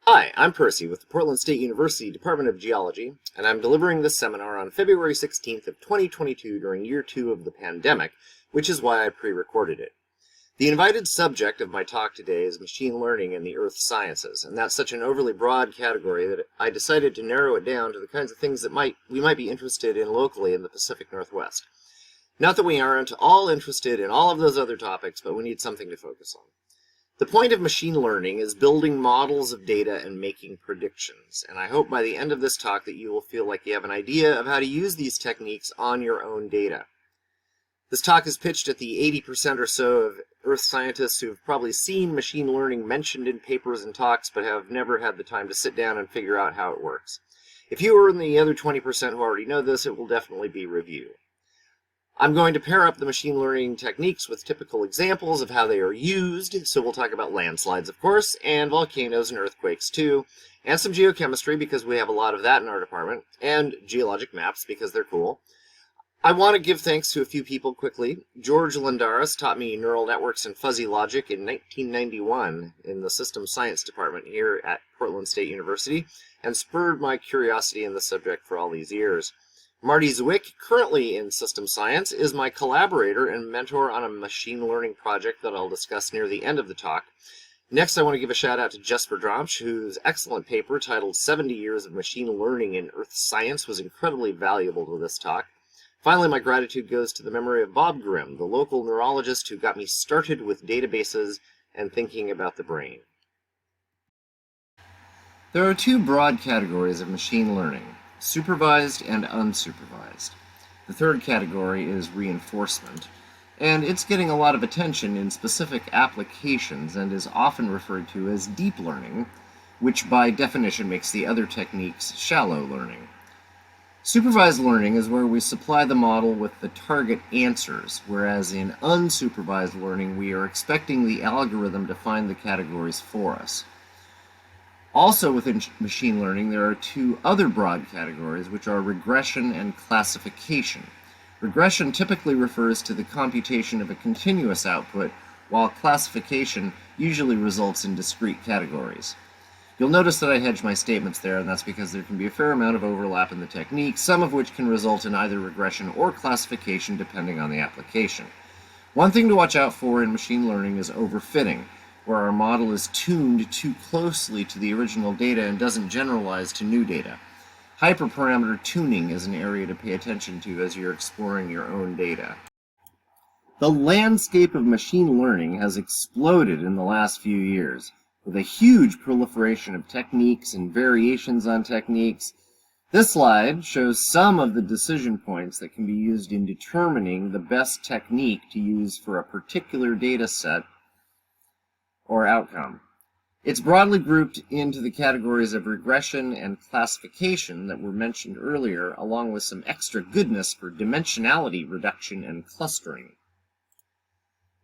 Hi, I'm Percy with the Portland State University Department of Geology, and I'm delivering this seminar on February 16th of 2022 during year 2 of the pandemic, which is why I pre-recorded it. The invited subject of my talk today is machine learning in the earth sciences, and that's such an overly broad category that I decided to narrow it down to the kinds of things that we might be interested in locally in the Pacific Northwest. Not that we aren't all interested in all of those other topics, but we need something to focus on. The point of machine learning is building models of data and making predictions, and I hope by the end of this talk that you will feel like you have an idea of how to use these techniques on your own data. This talk is pitched at the 80% or so of earth scientists who have probably seen machine learning mentioned in papers and talks but have never had the time to sit down and figure out how it works. If you are in the other 20% who already know this, it will definitely be review. I'm going to pair up the machine learning techniques with typical examples of how they are used, so we'll talk about landslides, of course, and volcanoes and earthquakes too, and some geochemistry because we have a lot of that in our department, and geologic maps because they're cool. I want to give thanks to a few people quickly. George Landaris taught me neural networks and fuzzy logic in 1991 in the systems science department here at Portland State University, and spurred my curiosity in the subject for all these years. Marty Zwick, currently in systems science, is my collaborator and mentor on a machine learning project that I'll discuss near the end of the talk. Next, I want to give a shout out to Jesper Dromsch, whose excellent paper titled 70 Years of Machine Learning in Earth Science was incredibly valuable to this talk. Finally, my gratitude goes to the memory of Bob Grimm, the local neurologist who got me started with databases and thinking about the brain. There are two broad categories of machine learning: supervised and unsupervised. The third category is reinforcement, and it's getting a lot of attention in specific applications and is often referred to as deep learning, which by definition makes the other techniques shallow learning. Supervised learning is where we supply the model with the target answers, whereas in unsupervised learning we are expecting the algorithm to find the categories for us. Also within machine learning, there are two other broad categories, which are regression and classification. Regression typically refers to the computation of a continuous output, while classification usually results in discrete categories. You'll notice that I hedge my statements there, and that's because there can be a fair amount of overlap in the technique, some of which can result in either regression or classification depending on the application. One thing to watch out for in machine learning is overfitting, where our model is tuned too closely to the original data and doesn't generalize to new data. Hyperparameter tuning is an area to pay attention to as you're exploring your own data. The landscape of machine learning has exploded in the last few years, with a huge proliferation of techniques and variations on techniques. This slide shows some of the decision points that can be used in determining the best technique to use for a particular data set or outcome. It's broadly grouped into the categories of regression and classification that were mentioned earlier, along with some extra goodness for dimensionality reduction and clustering.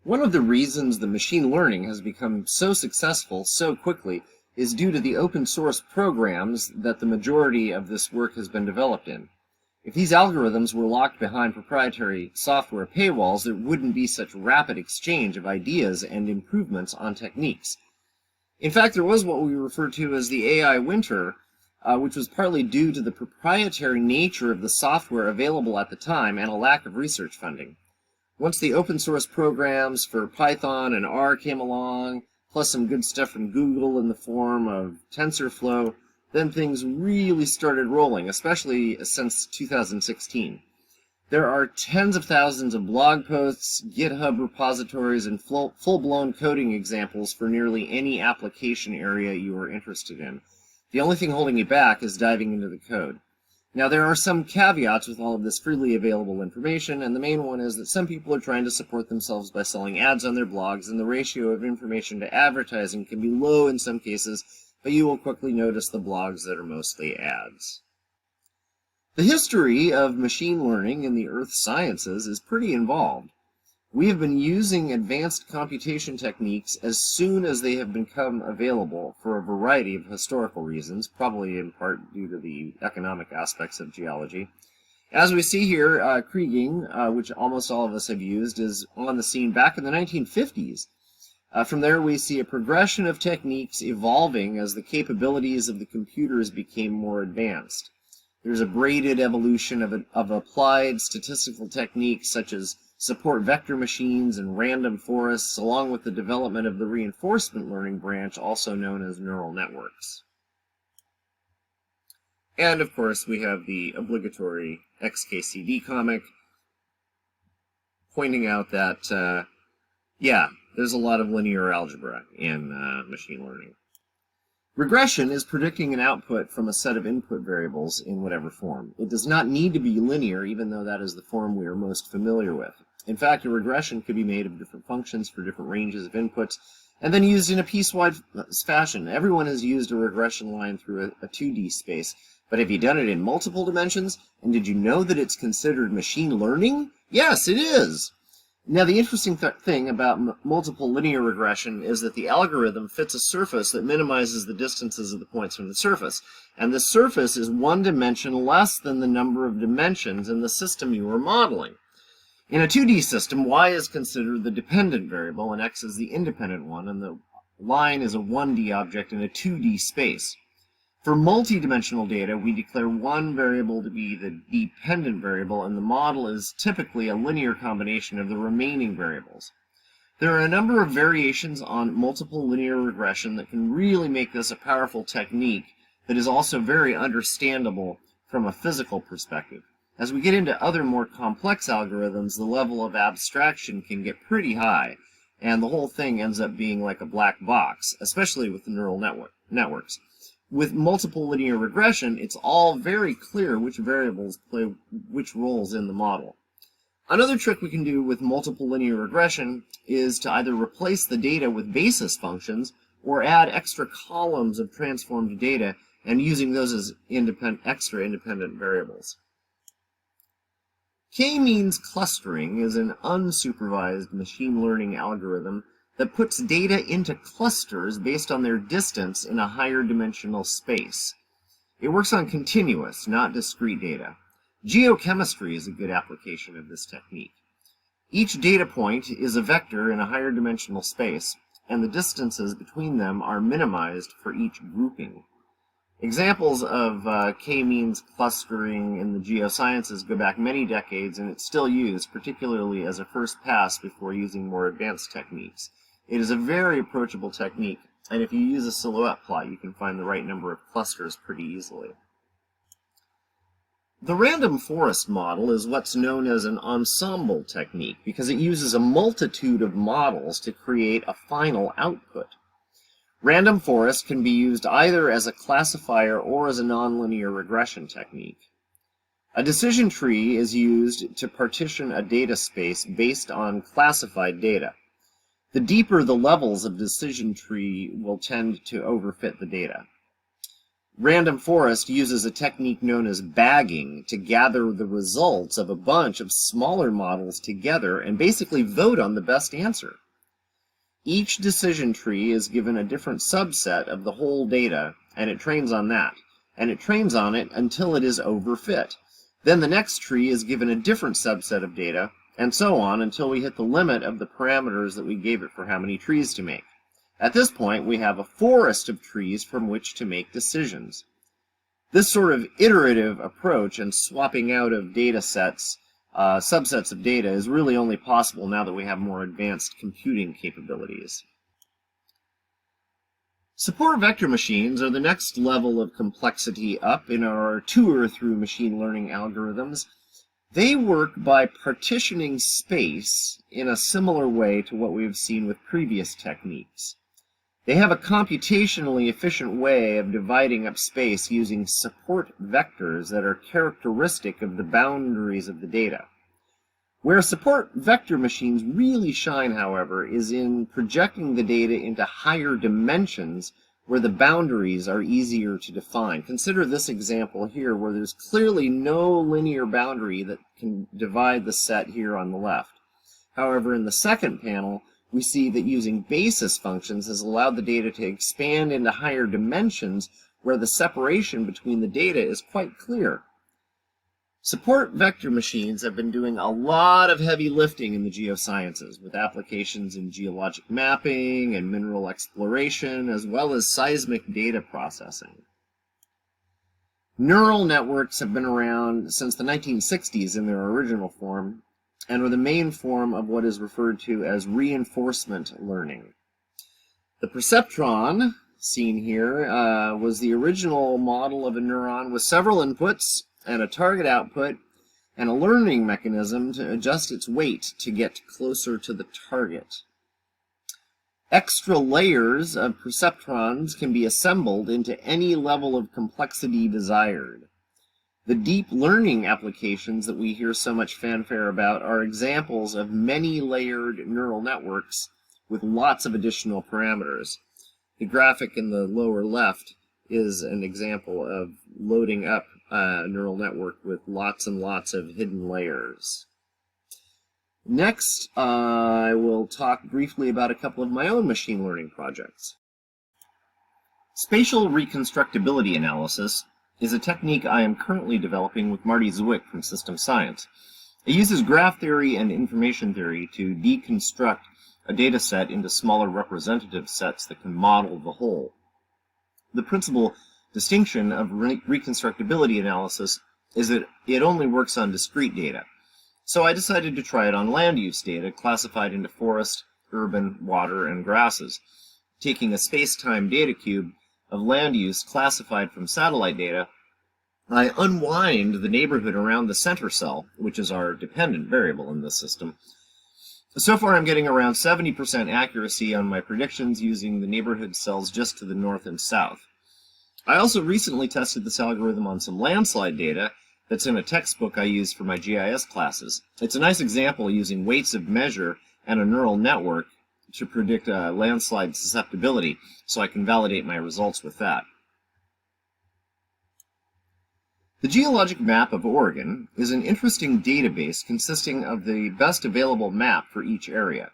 One of the reasons that machine learning has become so successful so quickly is due to the open source programs that the majority of this work has been developed in. If these algorithms were locked behind proprietary software paywalls, there wouldn't be such rapid exchange of ideas and improvements on techniques. In fact, there was what we refer to as the AI winter, which was partly due to the proprietary nature of the software available at the time and a lack of research funding. Once the open source programs for Python and R came along, plus some good stuff from Google in the form of TensorFlow, then things really started rolling, especially since 2016. There are tens of thousands of blog posts, GitHub repositories, and full-blown coding examples for nearly any application area you are interested in. The only thing holding you back is diving into the code. Now, there are some caveats with all of this freely available information, and the main one is that some people are trying to support themselves by selling ads on their blogs, and the ratio of information to advertising can be low in some cases, but you will quickly notice the blogs that are mostly ads. The history of machine learning in the earth sciences is pretty involved. We have been using advanced computation techniques as soon as they have become available for a variety of historical reasons, probably in part due to the economic aspects of geology. As we see here, Kriging, which almost all of us have used, is on the scene back in the 1950s. From there, we see a progression of techniques evolving as the capabilities of the computers became more advanced. There's a braided evolution of applied statistical techniques such as support vector machines and random forests, along with the development of the reinforcement learning branch, also known as neural networks. And of course, we have the obligatory XKCD comic pointing out that, there's a lot of linear algebra in machine learning. Regression is predicting an output from a set of input variables in whatever form. It does not need to be linear, even though that is the form we are most familiar with. In fact, a regression could be made of different functions for different ranges of inputs, and then used in a piecewise fashion. Everyone has used a regression line through a 2D space, but have you done it in multiple dimensions? And did you know that it's considered machine learning? Yes, it is! Now, the interesting thing about multiple linear regression is that the algorithm fits a surface that minimizes the distances of the points from the surface. And the surface is one dimension less than the number of dimensions in the system you are modeling. In a 2D system, y is considered the dependent variable and x is the independent one, and the line is a 1D object in a 2D space. For multi-dimensional data, we declare one variable to be the dependent variable, and the model is typically a linear combination of the remaining variables. There are a number of variations on multiple linear regression that can really make this a powerful technique that is also very understandable from a physical perspective. As we get into other more complex algorithms, the level of abstraction can get pretty high, and the whole thing ends up being like a black box, especially with the neural networks. With multiple linear regression, it's all very clear which variables play which roles in the model. Another trick we can do with multiple linear regression is to either replace the data with basis functions or add extra columns of transformed data and using those as extra independent variables. K-means clustering is an unsupervised machine learning algorithm that puts data into clusters based on their distance in a higher dimensional space. It works on continuous, not discrete data. Geochemistry is a good application of this technique. Each data point is a vector in a higher dimensional space, and the distances between them are minimized for each grouping. Examples of K-means clustering in the geosciences go back many decades, and it's still used, particularly as a first pass before using more advanced techniques. It is a very approachable technique, and if you use a silhouette plot, you can find the right number of clusters pretty easily. The random forest model is what's known as an ensemble technique because it uses a multitude of models to create a final output. Random forest can be used either as a classifier or as a nonlinear regression technique. A decision tree is used to partition a data space based on classified data. The deeper the levels of decision tree will tend to overfit the data. Random forest uses a technique known as bagging to gather the results of a bunch of smaller models together and basically vote on the best answer. Each decision tree is given a different subset of the whole data, and it trains on that. And it trains on it until it is overfit. Then the next tree is given a different subset of data, and so on until we hit the limit of the parameters that we gave it for how many trees to make. At this point, we have a forest of trees from which to make decisions. This sort of iterative approach and swapping out of data sets, subsets of data, is really only possible now that we have more advanced computing capabilities. Support vector machines are the next level of complexity up in our tour through machine learning algorithms. They work by partitioning space in a similar way to what we've seen with previous techniques. They have a computationally efficient way of dividing up space using support vectors that are characteristic of the boundaries of the data. Where support vector machines really shine, however, is in projecting the data into higher dimensions where the boundaries are easier to define. Consider this example here where there's clearly no linear boundary that can divide the set here on the left. However, in the second panel, we see that using basis functions has allowed the data to expand into higher dimensions where the separation between the data is quite clear. Support vector machines have been doing a lot of heavy lifting in the geosciences, with applications in geologic mapping and mineral exploration, as well as seismic data processing. Neural networks have been around since the 1960s in their original form, and are the main form of what is referred to as reinforcement learning. The perceptron, seen here, was the original model of a neuron with several inputs and a target output, and a learning mechanism to adjust its weight to get closer to the target. Extra layers of perceptrons can be assembled into any level of complexity desired. The deep learning applications that we hear so much fanfare about are examples of many layered neural networks with lots of additional parameters. The graphic in the lower left is an example of loading up a neural network with lots and lots of hidden layers. Next, I will talk briefly about a couple of my own machine learning projects. Spatial reconstructibility analysis is a technique I am currently developing with Marty Zwick from System Science. It uses graph theory and information theory to deconstruct a data set into smaller representative sets that can model the whole. The principal distinction of reconstructibility analysis is that it only works on discrete data. So I decided to try it on land use data classified into forest, urban, water, and grasses. Taking a space-time data cube of land use classified from satellite data, I unwind the neighborhood around the center cell, which is our dependent variable in this system. So far I'm getting around 70% accuracy on my predictions using the neighborhood cells just to the north and south. I also recently tested this algorithm on some landslide data that's in a textbook I use for my GIS classes. It's a nice example using weights of measure and a neural network to predict landslide susceptibility, so I can validate my results with that. The Geologic Map of Oregon is an interesting database consisting of the best available map for each area.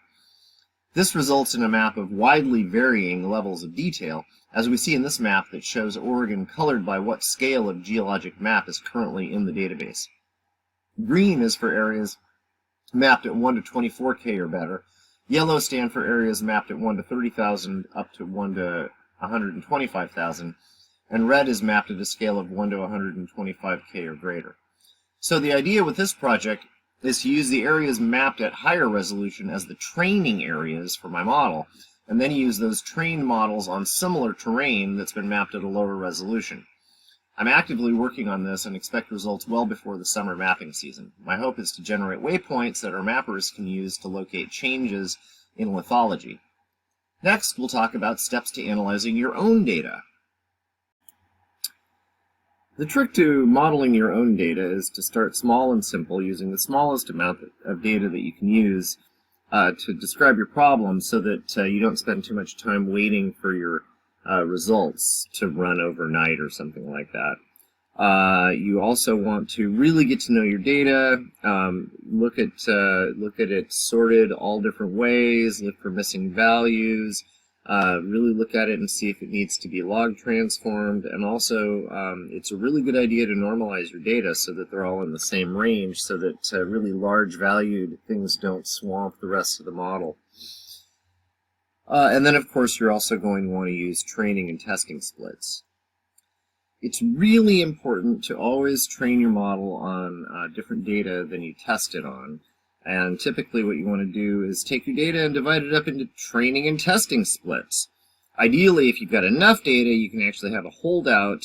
This results in a map of widely varying levels of detail, as we see in this map that shows Oregon colored by what scale of geologic map is currently in the database. Green is for areas mapped at 1 to 24K or better. Yellow stand for areas mapped at 1 to 30,000 up to 1 to 125,000. And red is mapped at a scale of 1 to 125K or greater. So the idea with this project is to use the areas mapped at higher resolution as the training areas for my model, and then use those trained models on similar terrain that's been mapped at a lower resolution. I'm actively working on this and expect results well before the summer mapping season. My hope is to generate waypoints that our mappers can use to locate changes in lithology. Next, we'll talk about steps to analyzing your own data. The trick to modeling your own data is to start small and simple, using the smallest amount of data that you can use to describe your problem, so that you don't spend too much time waiting for your results to run overnight or something like that. You also want to really get to know your data, look at it sorted all different ways, look for missing values, really look at it and see if it needs to be log transformed, and also it's a really good idea to normalize your data so that they're all in the same range, so that really large valued things don't swamp the rest of the model. And then of course you're also going to want to use training and testing splits. It's really important to always train your model on different data than you test it on. And typically what you want to do is take your data and divide it up into training and testing splits. Ideally, if you've got enough data, you can actually have a holdout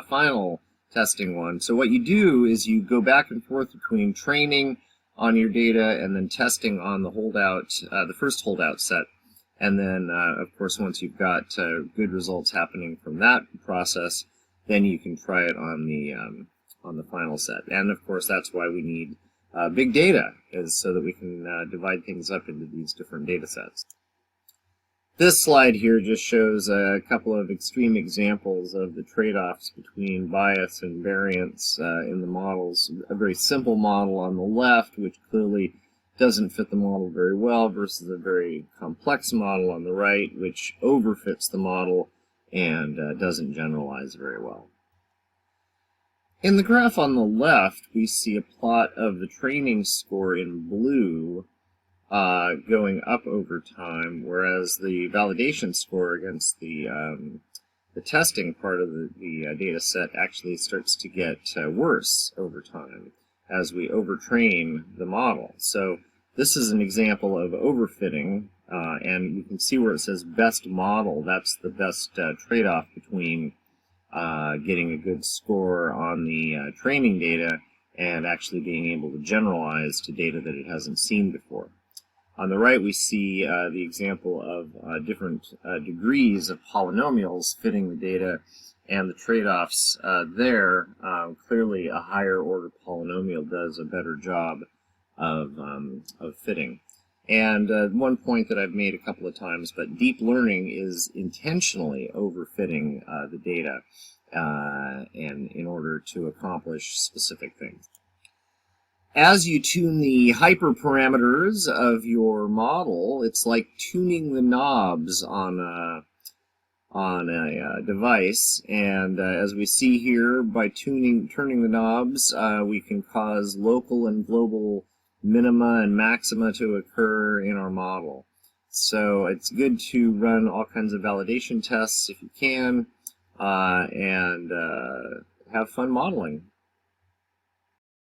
final testing one. So what you do is you go back and forth between training on your data and then testing on the holdout, the first holdout set. And then, of course, once you've got good results happening from that process, then you can try it on the final set. And of course, that's why we need big data, is so that we can divide things up into these different data sets. This slide here just shows a couple of extreme examples of the trade-offs between bias and variance in the models. A very simple model on the left, which clearly doesn't fit the model very well, versus a very complex model on the right, which overfits the model and doesn't generalize very well. In the graph on the left, we see a plot of the training score in blue going up over time, whereas the validation score against the testing part of the data set actually starts to get worse over time as we overtrain the model. So this is an example of overfitting, and you can see where it says best model. That's the best trade-off between getting a good score on the training data and actually being able to generalize to data that it hasn't seen before. On the right, we see the example of different degrees of polynomials fitting the data and the trade-offs there. Clearly, a higher order polynomial does a better job of fitting. And one point that I've made a couple of times, but deep learning is intentionally overfitting the data and in order to accomplish specific things. As you tune the hyperparameters of your model, it's like tuning the knobs on a device, and as we see here, by turning the knobs, we can cause local and global minima and maxima to occur in our model. So it's good to run all kinds of validation tests if you can, and have fun modeling.